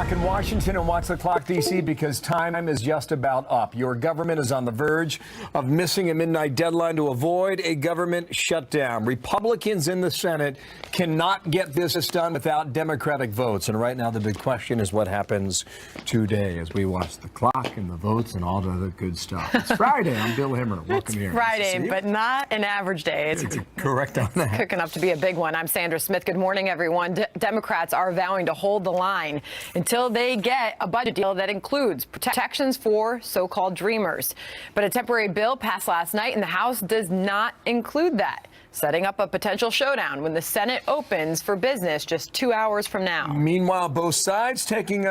clock in Washington and watch the clock, D.C., because time is just about up. Your government is on the verge of missing a midnight deadline to avoid a government shutdown. Republicans in the Senate cannot get this done without Democratic votes. And right now, the big question is what happens today as we watch the clock and the votes and all the other good stuff. It's Friday. I'm Bill Himmer. Welcome here. It's Friday, but not an average day. It's correct on that. Cooking up to be a big one. I'm Sandra Smith. Good morning, everyone. Democrats are vowing to hold the line until they get a budget deal that includes protections for so-called dreamers. But a temporary bill passed last night in the House does not include that, setting up a potential showdown when the Senate opens for business just 2 hours from now. Meanwhile, both sides taking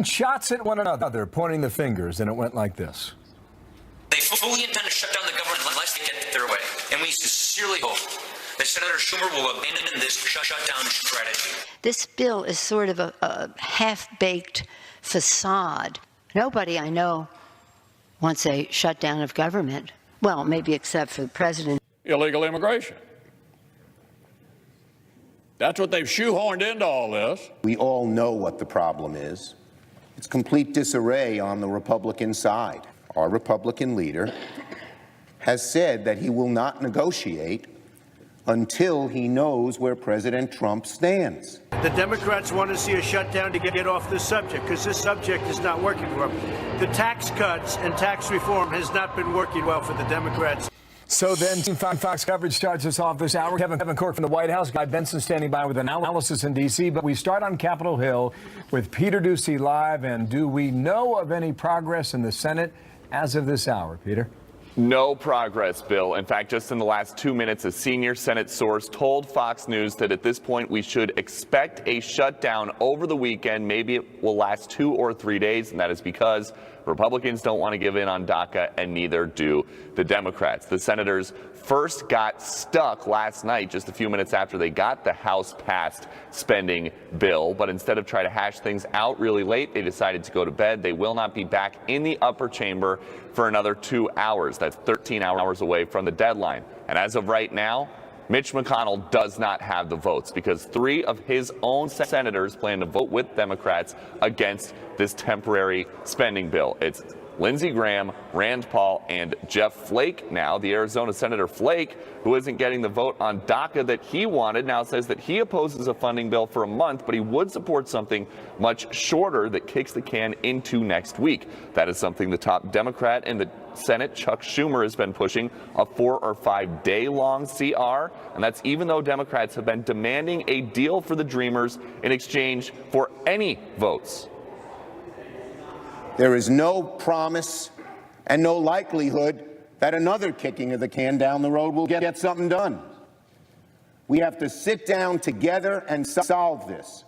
shots at one another, pointing the fingers, and it went like this. They fully intend to shut down the government unless they get their way, and we sincerely hope that Senator Schumer will abandon this shutdown strategy. This bill is sort of a half-baked facade. Nobody I know wants a shutdown of government. Well, maybe except for the president. Illegal immigration. That's what they've shoehorned into all this. We all know what the problem is. It's complete disarray on the Republican side. Our Republican leader has said that he will not negotiate until he knows where President Trump stands. The Democrats want to see a shutdown to get off this subject because this subject is not working for them. The tax cuts and tax reform has not been working well for the Democrats. So then, Fox coverage starts us off this hour. Kevin Cork from the White House, Guy Benson standing by with analysis in D.C. But we start on Capitol Hill with Peter Doocy live. And do we know of any progress in the Senate as of this hour, Peter? No progress, Bill. In fact, just in the last 2 minutes, a senior Senate source told Fox News that at this point we should expect a shutdown over the weekend. Maybe it will last 2 or 3 days, and that is because Republicans don't want to give in on DACA, and neither do the Democrats. The senators first got stuck last night, just a few minutes after they got the House-passed spending bill. But instead of trying to hash things out really late, they decided to go to bed. They will not be back in the upper chamber for another 2 hours. That's 13 hours away from the deadline. And as of right now, Mitch McConnell does not have the votes because 3 of his own senators plan to vote with Democrats against this temporary spending bill. It's Lindsey Graham, Rand Paul, and Jeff Flake now. The Arizona Senator Flake, who isn't getting the vote on DACA that he wanted, now says that he opposes a funding bill for a month, but he would support something much shorter that kicks the can into next week. That is something the top Democrat in the Senate, Chuck Schumer, has been pushing, a 4 or 5 day long CR. And that's even though Democrats have been demanding a deal for the Dreamers in exchange for any votes. There is no promise and no likelihood that another kicking of the can down the road will get something done. We have to sit down together and solve this,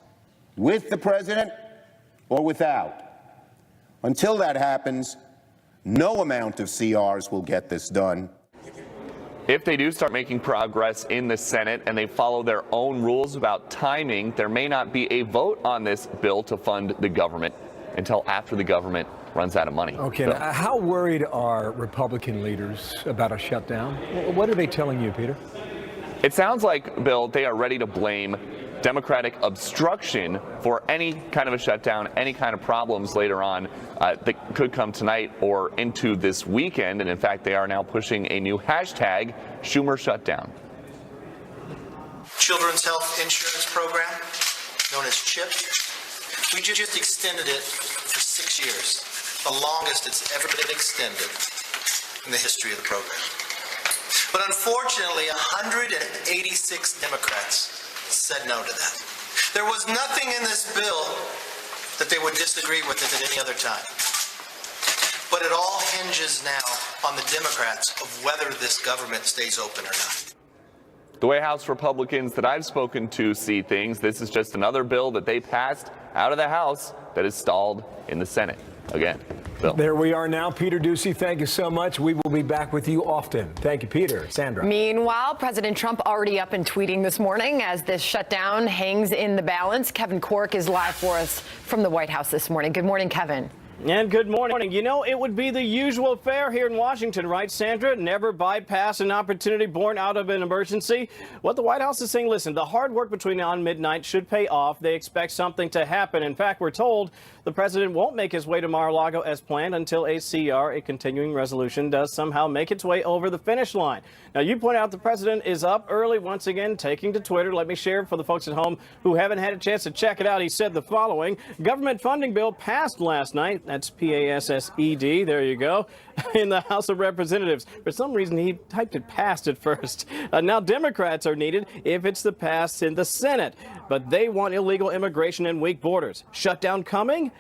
with the president or without. Until that happens, no amount of CRs will get this done. If they do start making progress in the Senate and they follow their own rules about timing, there may not be a vote on this bill to fund the government until after the government runs out of money. Okay, now, how worried are Republican leaders about a shutdown? What are they telling you, Peter? It sounds like, Bill, they are ready to blame Democratic obstruction for any kind of a shutdown, any kind of problems later on that could come tonight or into this weekend. And in fact, they are now pushing a new hashtag, Schumer Shutdown. Children's Health Insurance Program, known as CHIP. We just extended it for 6 years, the longest it's ever been extended in the history of the program. But unfortunately, 186 Democrats said no to that. There was nothing in this bill that they would disagree with it at any other time. But it all hinges now on the Democrats of whether this government stays open or not. The way House Republicans that I've spoken to see things, this is just another bill that they passed out of the House that is stalled in the Senate. Again, Bill. There we are now. Peter Doocy, thank you so much. We will be back with you often. Thank you, Peter. Sandra. Meanwhile, President Trump already up and tweeting this morning as this shutdown hangs in the balance. Kevin Cork is live for us from the White House this morning. Good morning, Kevin. And good morning. You know, it would be the usual fare here in Washington, right, Sandra? Never bypass an opportunity born out of an emergency. What the White House is saying, listen, the hard work between now and midnight should pay off. They expect something to happen. In fact, we're told the president won't make his way to Mar-a-Lago as planned until a CR, a continuing resolution, does somehow make its way over the finish line. Now, you point out the president is up early once again, taking to Twitter. Let me share for the folks at home who haven't had a chance to check it out. He said the following: government funding bill passed last night. That's P-A-S-S-E-D. There you go. In the House of Representatives. For some reason, he typed it passed at first. Now, Democrats are needed if it's the pass in the Senate. But they want illegal immigration and weak borders. Shutdown coming?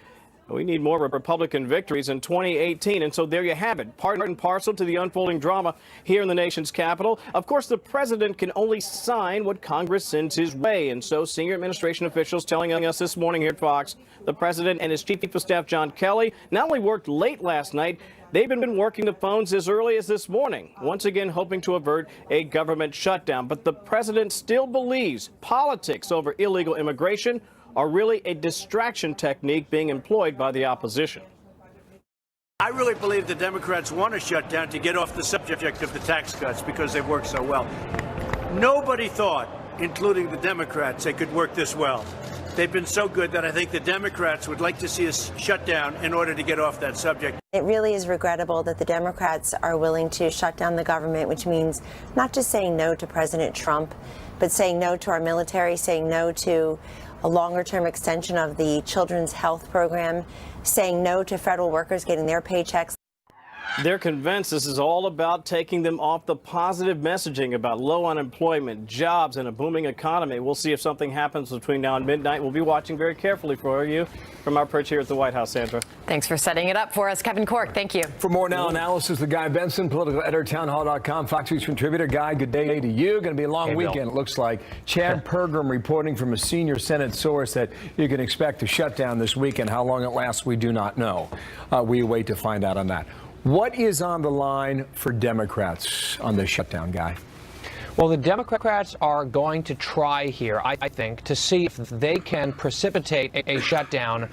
We need more Republican victories in 2018. And so there you have it, part and parcel to the unfolding drama here in the nation's capital. Of course, the president can only sign what Congress sends his way. And so senior administration officials telling us this morning here at Fox, the president and his chief of staff, John Kelly, not only worked late last night, they've been working the phones as early as this morning, once again hoping to avert a government shutdown. But the president still believes politics over illegal immigration are really a distraction technique being employed by the opposition. I really believe the Democrats want a shutdown to get off the subject of the tax cuts because they've worked so well. Nobody thought, including the Democrats, they could work this well. They've been so good that I think the Democrats would like to see us shut down in order to get off that subject. It really is regrettable that the Democrats are willing to shut down the government, which means not just saying no to President Trump, but saying no to our military, saying no to a longer-term extension of the children's health program, saying no to federal workers getting their paychecks. They're convinced this is all about taking them off the positive messaging about low unemployment, jobs, and a booming economy. We'll see if something happens between now and midnight. We'll be watching very carefully for you from our perch here at the White House, Sandra. Thanks for setting it up for us, Kevin Cork. Thank you. For more now analysis, the Guy Benson, political editor, townhall.com, Fox News contributor. Guy, good day to you. Going to be a long weekend, it looks like. Chad Pergram reporting from a senior Senate source that you can expect to shut down this weekend. How long it lasts, we do not know. We wait to find out on that. What is on the line for Democrats on this shutdown, Guy? Well, the Democrats are going to try here, I think, to see if they can precipitate a shutdown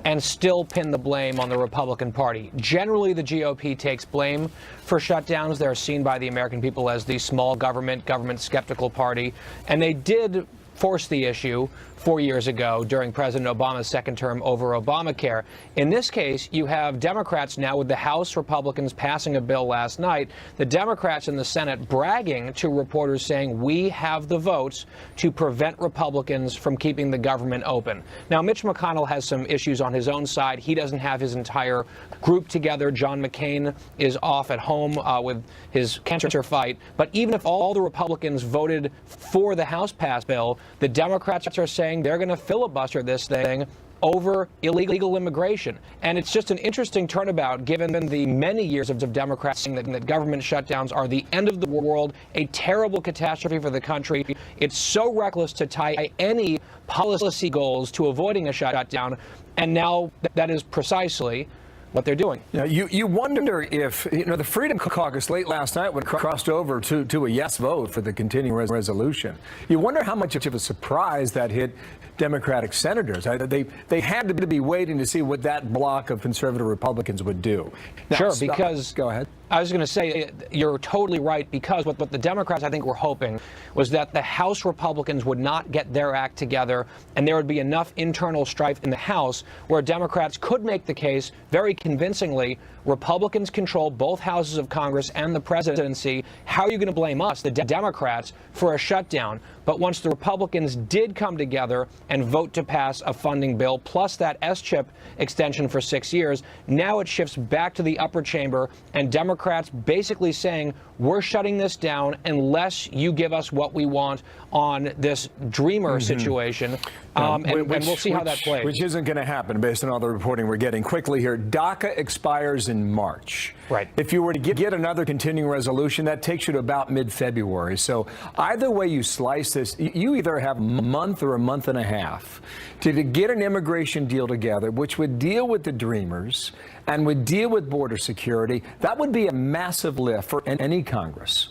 and still pin the blame on the Republican Party. Generally, the GOP takes blame for shutdowns. They're seen by the American people as the small government skeptical party, and they did force the issue 4 years ago during President Obama's second term over Obamacare. In this case, you have Democrats now with the House Republicans passing a bill last night, the Democrats in the Senate bragging to reporters saying we have the votes to prevent Republicans from keeping the government open. Now, Mitch McConnell has some issues on his own side. He doesn't have his entire group together. John McCain is off at home with his cancer fight. But even if all the Republicans voted for the House passed bill, the Democrats are saying they're going to filibuster this thing over illegal immigration. And it's just an interesting turnabout given the many years of Democrats saying that government shutdowns are the end of the world, a terrible catastrophe for the country. It's so reckless to tie any policy goals to avoiding a shutdown. And now that is precisely what they're doing. Now, you wonder if, the Freedom Caucus late last night when it crossed over to a yes vote for the continuing resolution. You wonder how much of a surprise that hit Democratic senators. They had to be waiting to see what that block of conservative Republicans would do. Now, sure, because go ahead. I was going to say, you're totally right, because what the Democrats, I think, were hoping was that the House Republicans would not get their act together and there would be enough internal strife in the House where Democrats could make the case very convincingly, Republicans control both houses of Congress and the presidency. How are you going to blame us, the Democrats, for a shutdown? But once the Republicans did come together and vote to pass a funding bill, plus that S-chip extension for 6 years, now it shifts back to the upper chamber, and Democrats basically saying, we're shutting this down unless you give us what we want on this dreamer situation. And we'll see how that plays. Which isn't going to happen based on all the reporting we're getting. Quickly here, DACA expires in March. Right. If you were to get another continuing resolution, that takes you to about mid-February. So either way you slice this, you either have a month or a month and a half to get an immigration deal together, which would deal with the dreamers and would deal with border security. That would be a massive lift for any Congress,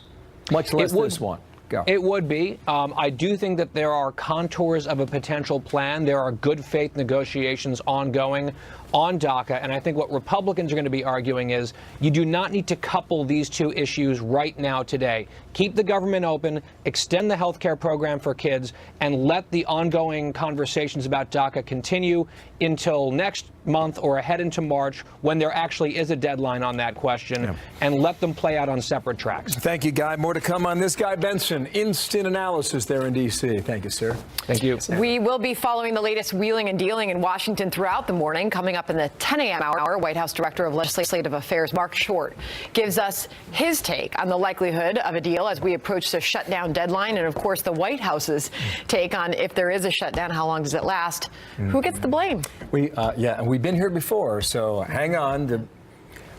much less this one. Go. It would be. I do think that there are contours of a potential plan. There are good faith negotiations ongoing on DACA, and I think what Republicans are going to be arguing is you do not need to couple these two issues right now today. Keep the government open, extend the health care program for kids, and let the ongoing conversations about DACA continue until next month or ahead into March, when there actually is a deadline on that question, and let them play out on separate tracks. Thank you, Guy. More to come on this. Guy Benson, instant analysis there in D.C. Thank you, sir. Thank you. We will be following the latest wheeling and dealing in Washington throughout the morning. Coming up in the 10 a.m. hour, White House Director of Legislative Affairs Mark Short gives us his take on the likelihood of a deal as we approach the shutdown deadline, and of course the White House's take on if there is a shutdown, how long does it last? Who gets the blame? And we've been here before, so hang on.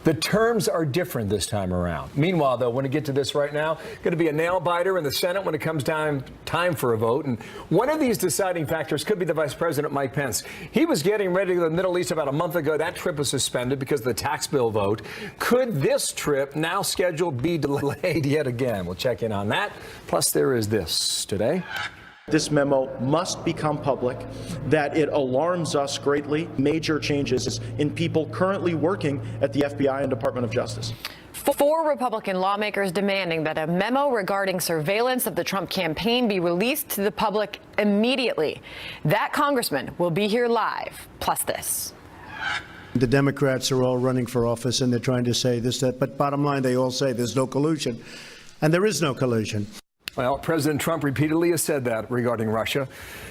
The terms are different this time around. Meanwhile, though, when we get to this right now, going to be a nail biter in the Senate when it comes time for a vote. And one of these deciding factors could be the Vice President, Mike Pence. He was getting ready to the Middle East about a month ago. That trip was suspended because of the tax bill vote. Could this trip, now scheduled, be delayed yet again? We'll check in on that. Plus, there is this today. This memo must become public, that it alarms us greatly. Major changes in people currently working at the FBI and Department of Justice. 4 Republican lawmakers demanding that a memo regarding surveillance of the Trump campaign be released to the public immediately. That congressman will be here live. Plus this. The Democrats are all running for office and they're trying to say this, that, but bottom line, they all say there's no collusion. And there is no collusion. Well, President Trump repeatedly has said that regarding Russia.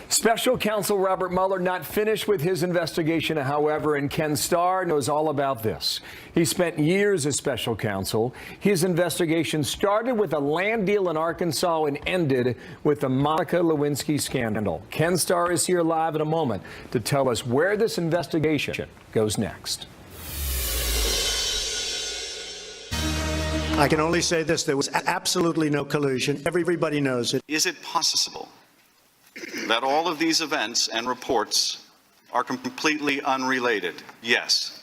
Special counsel Robert Mueller not finished with his investigation, however, and Ken Starr knows all about this. He spent years as special counsel. His investigation started with a land deal in Arkansas and ended with the Monica Lewinsky scandal. Ken Starr is here live in a moment to tell us where this investigation goes next. I can only say this, there was absolutely no collusion. Everybody knows it. Is it possible that all of these events and reports are completely unrelated? Yes,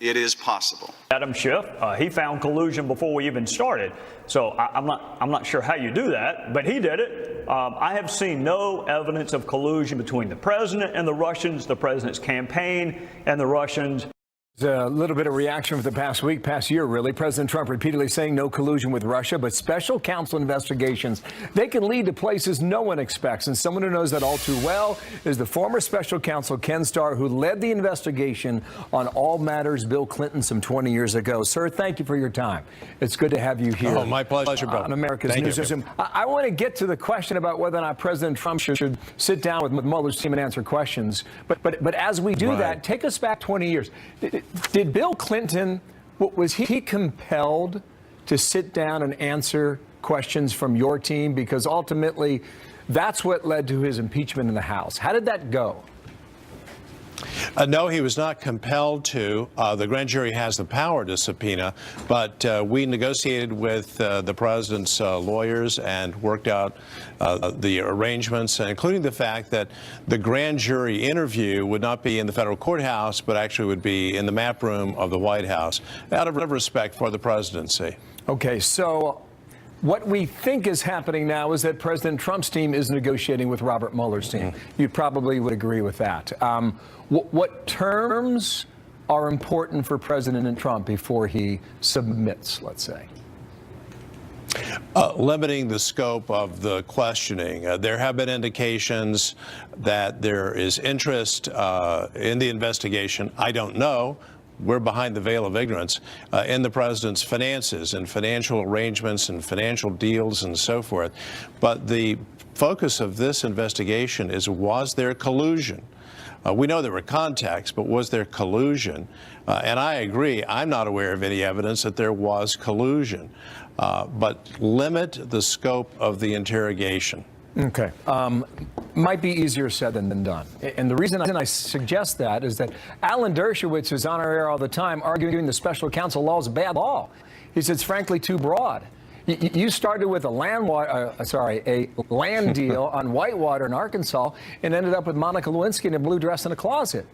it is possible. Adam Schiff, he found collusion before we even started. So I'm not sure how you do that, but he did it. I have seen no evidence of collusion between the president and the Russians, the president's campaign and the Russians. A little bit of reaction for the past year, really. President Trump repeatedly saying no collusion with Russia, but special counsel investigations, they can lead to places no one expects. And someone who knows that all too well is the former special counsel Ken Starr, who led the investigation on all matters Bill Clinton some 20 years ago. Sir, thank you for your time. It's good to have you here. Oh, my pleasure, brother. On America's Newsroom. I want to get to the question about whether or not President Trump should sit down with Mueller's team and answer questions. But as we do that, take us back 20 years. Did Bill Clinton, was he compelled to sit down and answer questions from your team? Because ultimately, that's what led to his impeachment in the House. How did that go? No, he was not compelled to. The grand jury has the power to subpoena, but we negotiated with the president's lawyers and worked out the arrangements, including the fact that the grand jury interview would not be in the federal courthouse, but actually would be in the map room of the White House, out of respect for the presidency. Okay, so what we think is happening now is that President Trump's team is negotiating with Robert Mueller's team. You probably would agree with that. What terms are important for President Trump before he submits, let's say? Limiting the scope of the questioning. There have been indications that there is interest in the investigation. I don't know. We're behind the veil of ignorance in the president's finances and financial arrangements and financial deals and so forth. But the focus of this investigation is, was there collusion? We know there were contacts, but was there collusion? And I agree, I'm not aware of any evidence that there was collusion. But limit the scope of the interrogation. Okay. Might be easier said than done. And the reason I suggest that is that Alan Dershowitz is on our air all the time arguing the special counsel law is a bad law. He says, frankly, too broad. You started with a land deal on Whitewater in Arkansas and ended up with Monica Lewinsky in a blue dress in a closet.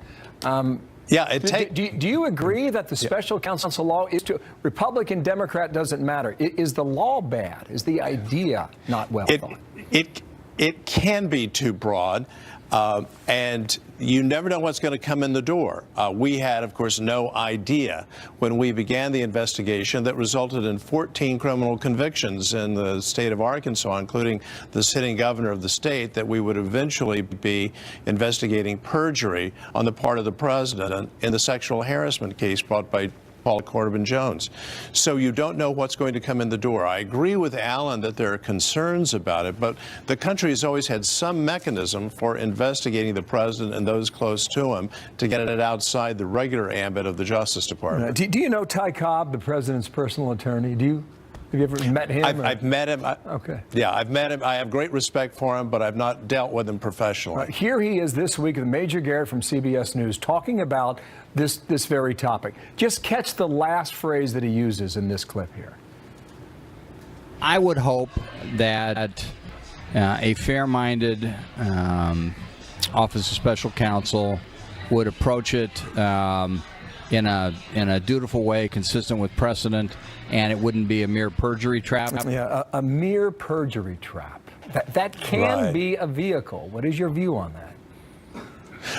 Yeah, do you agree that the special counsel law is to Republican, Democrat doesn't matter? Is the law bad? Is the idea not well thought? It can be too broad, and you never know what's going to come in the door. We had, of course, no idea when we began the investigation that resulted in 14 criminal convictions in the state of Arkansas, including the sitting governor of the state, that we would eventually be investigating perjury on the part of the president in the sexual harassment case brought by Paul Corbin Jones. So you don't know what's going to come in the door. I agree with Alan that there are concerns about it, but the country has always had some mechanism for investigating the president and those close to him to get it outside the regular ambit of the Justice Department. Do you know Ty Cobb, the president's personal attorney? Have you ever met him? I've met him. Okay. Yeah, I've met him. I have great respect for him, but I've not dealt with him professionally. Here he is this week with Major Garrett from CBS News talking about this very topic. Just catch the last phrase that he uses in this clip here. I would hope that a fair-minded Office of Special Counsel would approach it in a dutiful way, consistent with precedent, and it wouldn't be a mere perjury trap. Yeah, a mere perjury trap. That can be a vehicle. What is your view on that?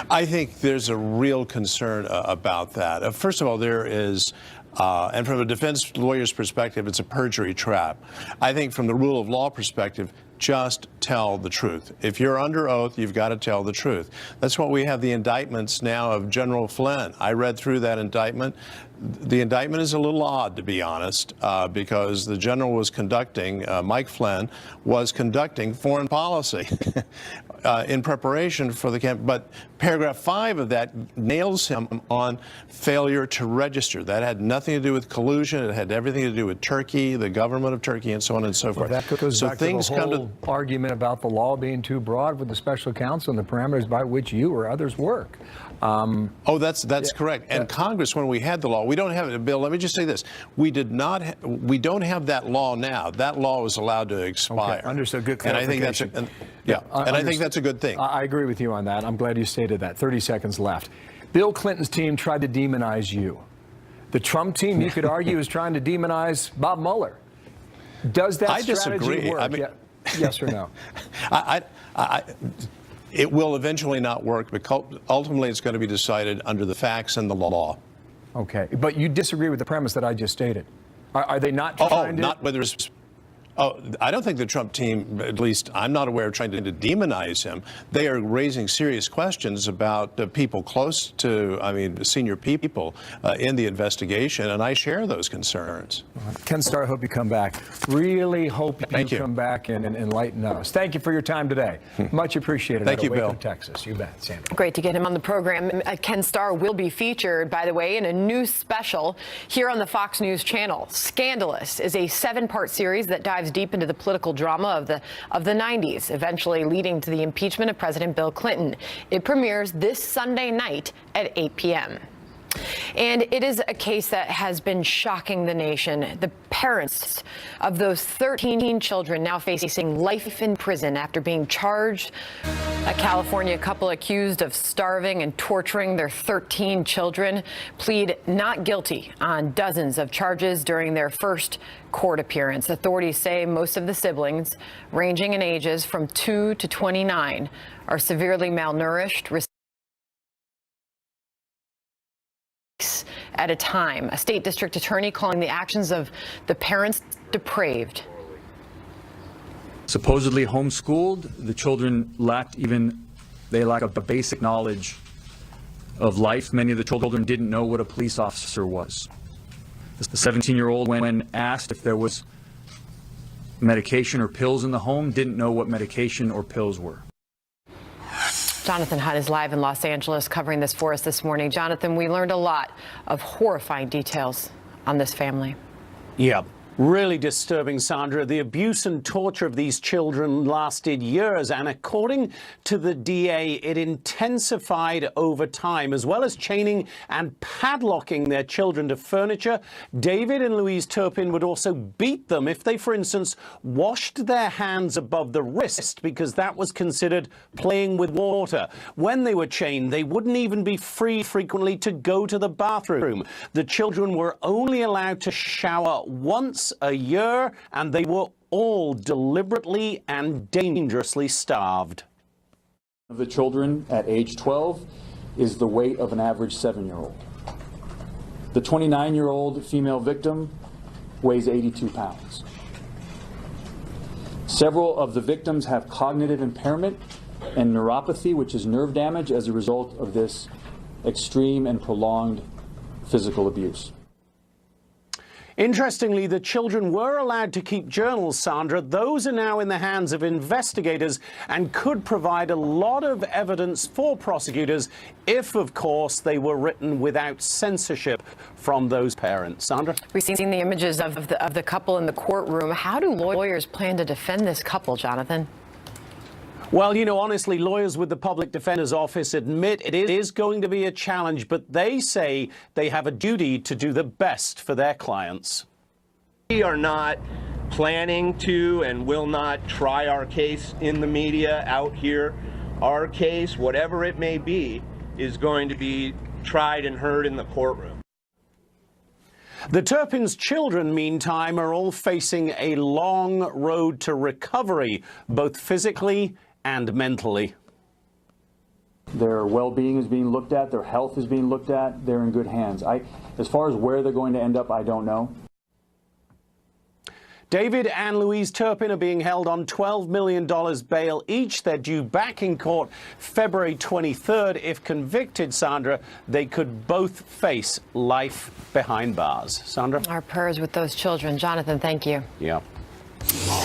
I think there's a real concern about that. First of all, there is, and from a defense lawyer's perspective, it's a perjury trap. I think from the rule of law perspective, just tell the truth. If you're under oath, you've got to tell the truth. That's why we have the indictments now of General Flynn. I read through that indictment. The indictment is a little odd, to be honest, because the general was conducting, Mike Flynn, was conducting foreign policy in preparation for the camp. But paragraph 5 of that nails him on failure to register. That had nothing to do with collusion. It had everything to do with Turkey, the government of Turkey, and so on and so forth. That goes back to the whole argument about the law being too broad with the special counsel and the parameters by which you or others work. That's correct. And Congress, when we had the law, we don't have it. Bill, let me just say this: we don't have that law now. That law was allowed to expire. Okay, understood. Good clarification. And I think that's a good thing. I agree with you on that. I'm glad you stated that. 30 seconds left. Bill Clinton's team tried to demonize you. The Trump team, you could argue, is trying to demonize Bob Mueller. Does that strategy work? I mean, yes or no? It will eventually not work, but ultimately it's going to be decided under the facts and the law. Okay, but you disagree with the premise that I just stated. Are they not trying to? Not whether it's. Oh, I don't think the Trump team, at least I'm not aware of trying to demonize him. They are raising serious questions about people close to, senior people in the investigation, and I share those concerns. Ken Starr, I hope you come back. Really hope you come back and enlighten us. Thank you for your time today. Much appreciated. Thank you, Bill. Texas. You bet, Sandra. Great to get him on the program. Ken Starr will be featured, by the way, in a new special here on the Fox News channel. Scandalous is a 7-part series that dives deep into the political drama of the 90s, eventually leading to the impeachment of President Bill Clinton. It premieres this Sunday night at 8 p.m. And it is a case that has been shocking the nation. The parents of those 13 children now facing life in prison after being charged. A California couple accused of starving and torturing their 13 children plead not guilty on dozens of charges during their first court appearance. Authorities say most of the siblings, ranging in ages from 2 to 29, are severely malnourished, at a time. A state district attorney calling the actions of the parents depraved. Supposedly homeschooled, the children lack a basic knowledge of life. Many of the children didn't know what a police officer was. The 17-year-old, when asked if there was medication or pills in the home, didn't know what medication or pills were. Jonathan Hunt is live in Los Angeles covering this for us this morning. Jonathan, we learned a lot of horrifying details on this family. Yeah. Really disturbing, Sandra. The abuse and torture of these children lasted years, and according to the DA, it intensified over time. As well as chaining and padlocking their children to furniture, David and Louise Turpin would also beat them if they, for instance, washed their hands above the wrist, because that was considered playing with water. When they were chained, they wouldn't even be free frequently to go to the bathroom. The children were only allowed to shower once a year, and they were all deliberately and dangerously starved. Of the children at age 12 is the weight of an average 7-year-old. The 29-year-old female victim weighs 82 pounds. Several of the victims have cognitive impairment and neuropathy, which is nerve damage as a result of this extreme and prolonged physical abuse. Interestingly, the children were allowed to keep journals, Sandra. Those are now in the hands of investigators and could provide a lot of evidence for prosecutors if, of course, they were written without censorship from those parents. Sandra? We've seen the images of the couple in the courtroom. How do lawyers plan to defend this couple, Jonathan? Well, you know, honestly, lawyers with the Public Defender's Office admit it is going to be a challenge, but they say they have a duty to do the best for their clients. We are not planning to and will not try our case in the media out here. Our case, whatever it may be, is going to be tried and heard in the courtroom. The Turpin's children, meantime, are all facing a long road to recovery, both physically and mentally. Their well-being is being looked at, their health is being looked at, they're in good hands. As far as where they're going to end up, I don't know. David and Louise Turpin are being held on $12 million bail each. They're due back in court February 23rd. If convicted, Sandra, they could both face life behind bars. Sandra? Our prayers with those children. Jonathan, thank you. Yeah.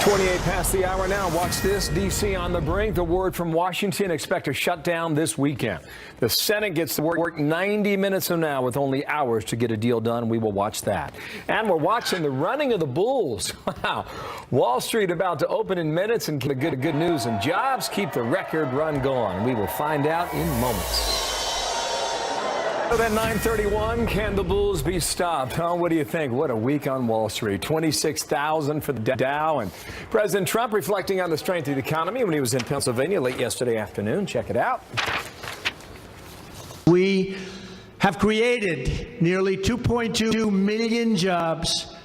28 past the hour now. Watch this. D.C. on the brink. The word from Washington, expect a shutdown this weekend. The Senate gets to work 90 minutes from now with only hours to get a deal done. We will watch that. And we're watching the running of the Bulls. Wow. Wall Street about to open in minutes, and the good news and jobs keep the record run going. We will find out in moments. So at 9:31, can the Bulls be stopped? Huh? What do you think? What a week on Wall Street. 26,000 for the Dow. And President Trump reflecting on the strength of the economy when he was in Pennsylvania late yesterday afternoon. Check it out. We have created nearly 2.2 million jobs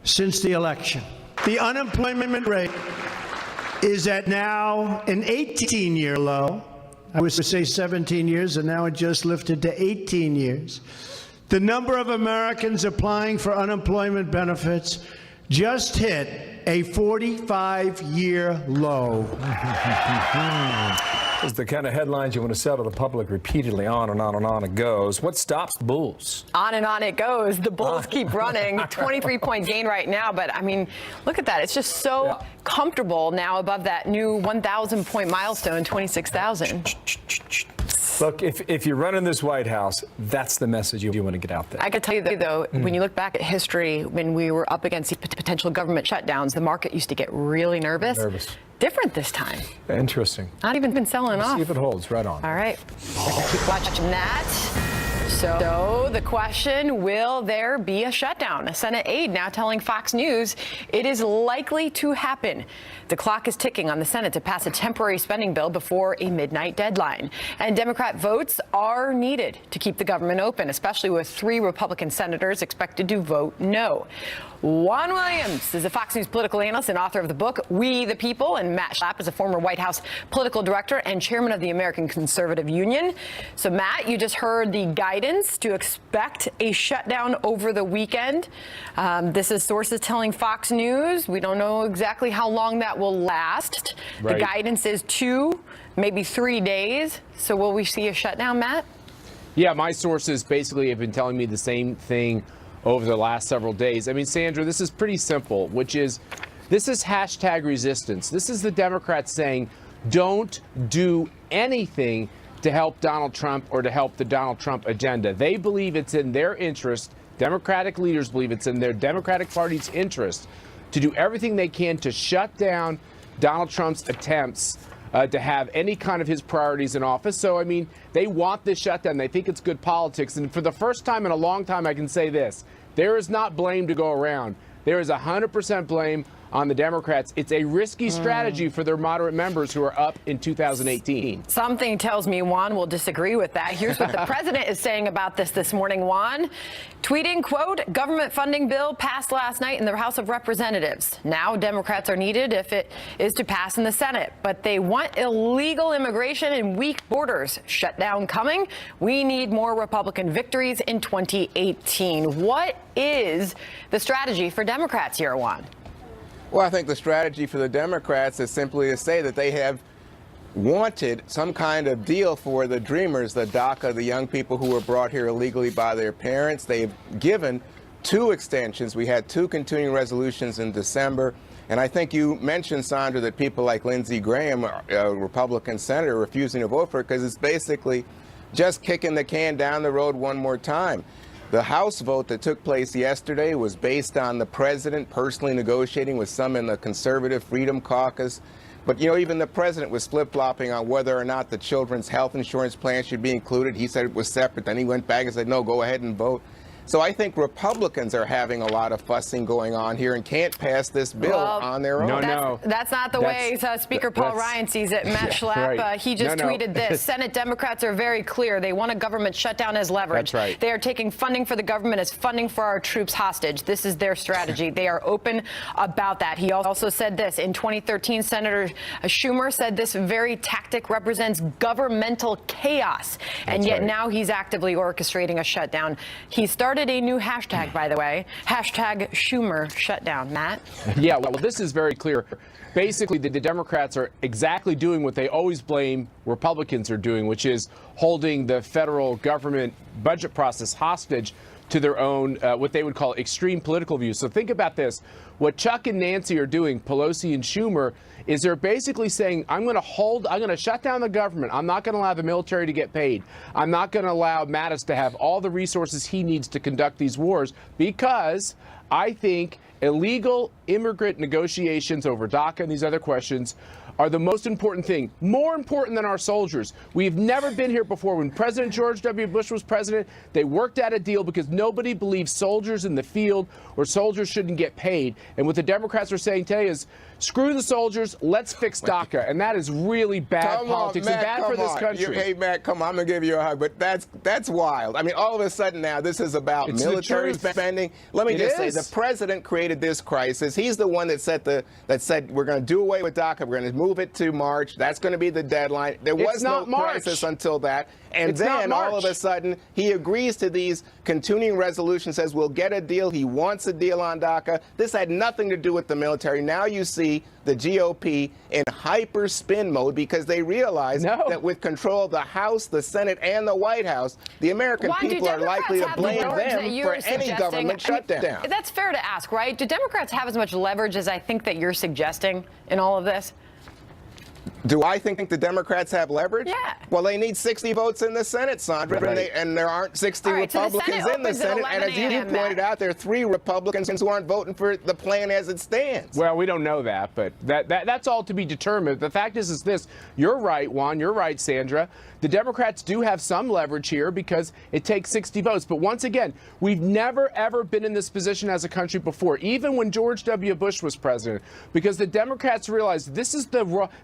since the election. The unemployment rate is at now an 18-year low. I would say 17 years, and now it just lifted to 18 years. The number of Americans applying for unemployment benefits just hit a 45-year low. This is the kind of headlines you want to sell to the public repeatedly. On and on and on it goes. What stops the Bulls? On and on it goes. The Bulls keep running. 23-point gain right now. But, I mean, look at that. It's just so comfortable now above that new 1,000-point milestone, 26,000. Look, if you're running this White House, that's the message you want to get out there. I can tell you, though, when you look back at history, when we were up against potential government shutdowns, the market used to get really nervous. Different this time. Interesting. Not even been selling off. See if it holds. Right on. All right. Keep watching that. So the question, will there be a shutdown? A Senate aide now telling Fox News it is likely to happen. The clock is ticking on the Senate to pass a temporary spending bill before a midnight deadline. And Democrat votes are needed to keep the government open, especially with 3 Republican senators expected to vote no. Juan Williams is a Fox News political analyst and author of the book We the People, and Matt Schlapp is a former White House political director and chairman of the American Conservative Union. So, Matt, you just heard the guidance to expect a shutdown over the weekend. This is sources telling Fox News. We don't know exactly how long that will last. Right. The guidance is 2, maybe 3 days. So will we see a shutdown, Matt? Yeah, my sources basically have been telling me the same thing over the last several days. I mean, Sandra, this is pretty simple, which is this is hashtag resistance. This is the Democrats saying don't do anything to help Donald Trump or to help the Donald Trump agenda. They believe it's in their interest Democratic leaders believe it's in their Democratic Party's interest to do everything they can to shut down Donald Trump's attempts to have any kind of his priorities in office. So, I mean, they want this shutdown. They think it's good politics. And for the first time in a long time, I can say this. There is not blame to go around. There is 100% blame on the Democrats. It's a risky strategy for their moderate members who are up in 2018. Something tells me Juan will disagree with that. Here's what the president is saying about this morning, Juan. Tweeting, quote, government funding bill passed last night in the House of Representatives. Now Democrats are needed if it is to pass in the Senate. But they want illegal immigration and weak borders. Shutdown coming. We need more Republican victories in 2018. What is the strategy for Democrats here, Juan? Well, I think the strategy for the Democrats is simply to say that they have wanted some kind of deal for the dreamers, the DACA, the young people who were brought here illegally by their parents. They've given 2 extensions. We had 2 continuing resolutions in December. And I think you mentioned, Sandra, that people like Lindsey Graham, a Republican senator, refusing to vote for it because it's basically just kicking the can down the road one more time. The House vote that took place yesterday was based on the president personally negotiating with some in the Conservative Freedom Caucus. But, you know, even the president was flip-flopping on whether or not the children's health insurance plan should be included. He said it was separate. Then he went back and said, no, go ahead and vote. So I think Republicans are having a lot of fussing going on here and can't pass this bill on their own. That's not the way Speaker Paul Ryan sees it. Matt Schlapp, right. he just tweeted this. Senate Democrats are very clear. They want a government shutdown as leverage. That's right. They are taking funding for the government as funding for our troops hostage. This is their strategy. They are open about that. He also said this. In 2013, Senator Schumer said this very tactic represents governmental chaos. And yet now he's actively orchestrating a shutdown. He started a new hashtag, by the way, hashtag Schumer shutdown. Matt? Yeah, well, this is very clear. Basically, the Democrats are exactly doing what they always blame Republicans are doing, which is holding the federal government budget process hostage to their own, what they would call extreme political views. So think about this. What Chuck and Nancy are doing, Pelosi and Schumer, is they're basically saying, I'm going to shut down the government. I'm not going to allow the military to get paid. I'm not going to allow Mattis to have all the resources he needs to conduct these wars because I think illegal immigrant negotiations over DACA and these other questions are the most important thing, more important than our soldiers. We've never been here before. When President George W. Bush was president, they worked out a deal because nobody believes soldiers in the field or soldiers shouldn't get paid. And what the Democrats are saying today is, screw the soldiers, let's fix DACA. And that is really bad politics and bad for this country. Hey, Matt, come on, I'm going to give you a hug, but that's wild. I mean, all of a sudden now, this is about military spending. Let me just say, the president created this crisis. He's the one that said we're going to do away with DACA, we're going to move it to March. That's going to be the deadline. There was no crisis until that. And then all of a sudden, he agrees to these continuing resolutions, says we'll get a deal. He wants a deal on DACA. This had nothing to do with the military. Now you see the GOP in hyper spin mode because they realize that with control of the House, the Senate, and the White House, the American people are likely to blame them for any government shutdown. That's fair to ask, right? Do Democrats have as much leverage as I think that you're suggesting in all of this? Do I think the Democrats have leverage? Yeah. Well, they need 60 votes in the Senate, Sandra, and there aren't 60 Republicans in the Senate. And as you pointed out, there are 3 Republicans who aren't voting for the plan as it stands. Well, we don't know that, but that's all to be determined. The fact is this. You're right, Juan. You're right, Sandra. The Democrats do have some leverage here because it takes 60 votes. But once again, we've never, ever been in this position as a country before, even when George W. Bush was president, because the Democrats realized this is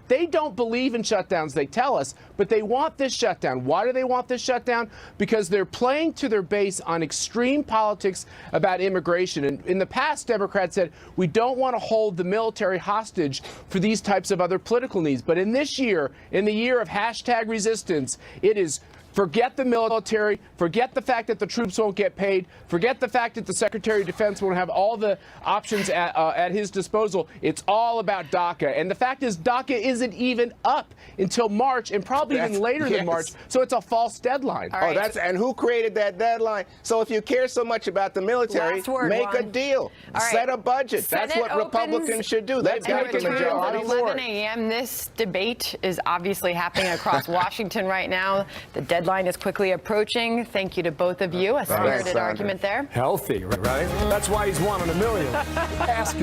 they don't believe in shutdowns, they tell us, but they want this shutdown. Why do they want this shutdown? Because they're playing to their base on extreme politics about immigration. And in the past, Democrats said, we don't want to hold the military hostage for these types of other political needs. But in this year, in the year of hashtag resistance, it is forget the military, forget the fact that the troops won't get paid, forget the fact that the Secretary of Defense won't have all the options at his disposal. It's all about DACA. And the fact is DACA isn't even up until March and probably even later than March. So it's a false deadline. And who created that deadline? So if you care so much about the military, make a deal. Set a budget. That's what Republicans should do. They've got the majority. At 11 a.m. This debate is obviously happening across Washington right now. The deadline is quickly approaching. Thank you to both of you. A spirited argument there. Healthy, right? That's why he's 1 in a million. Ask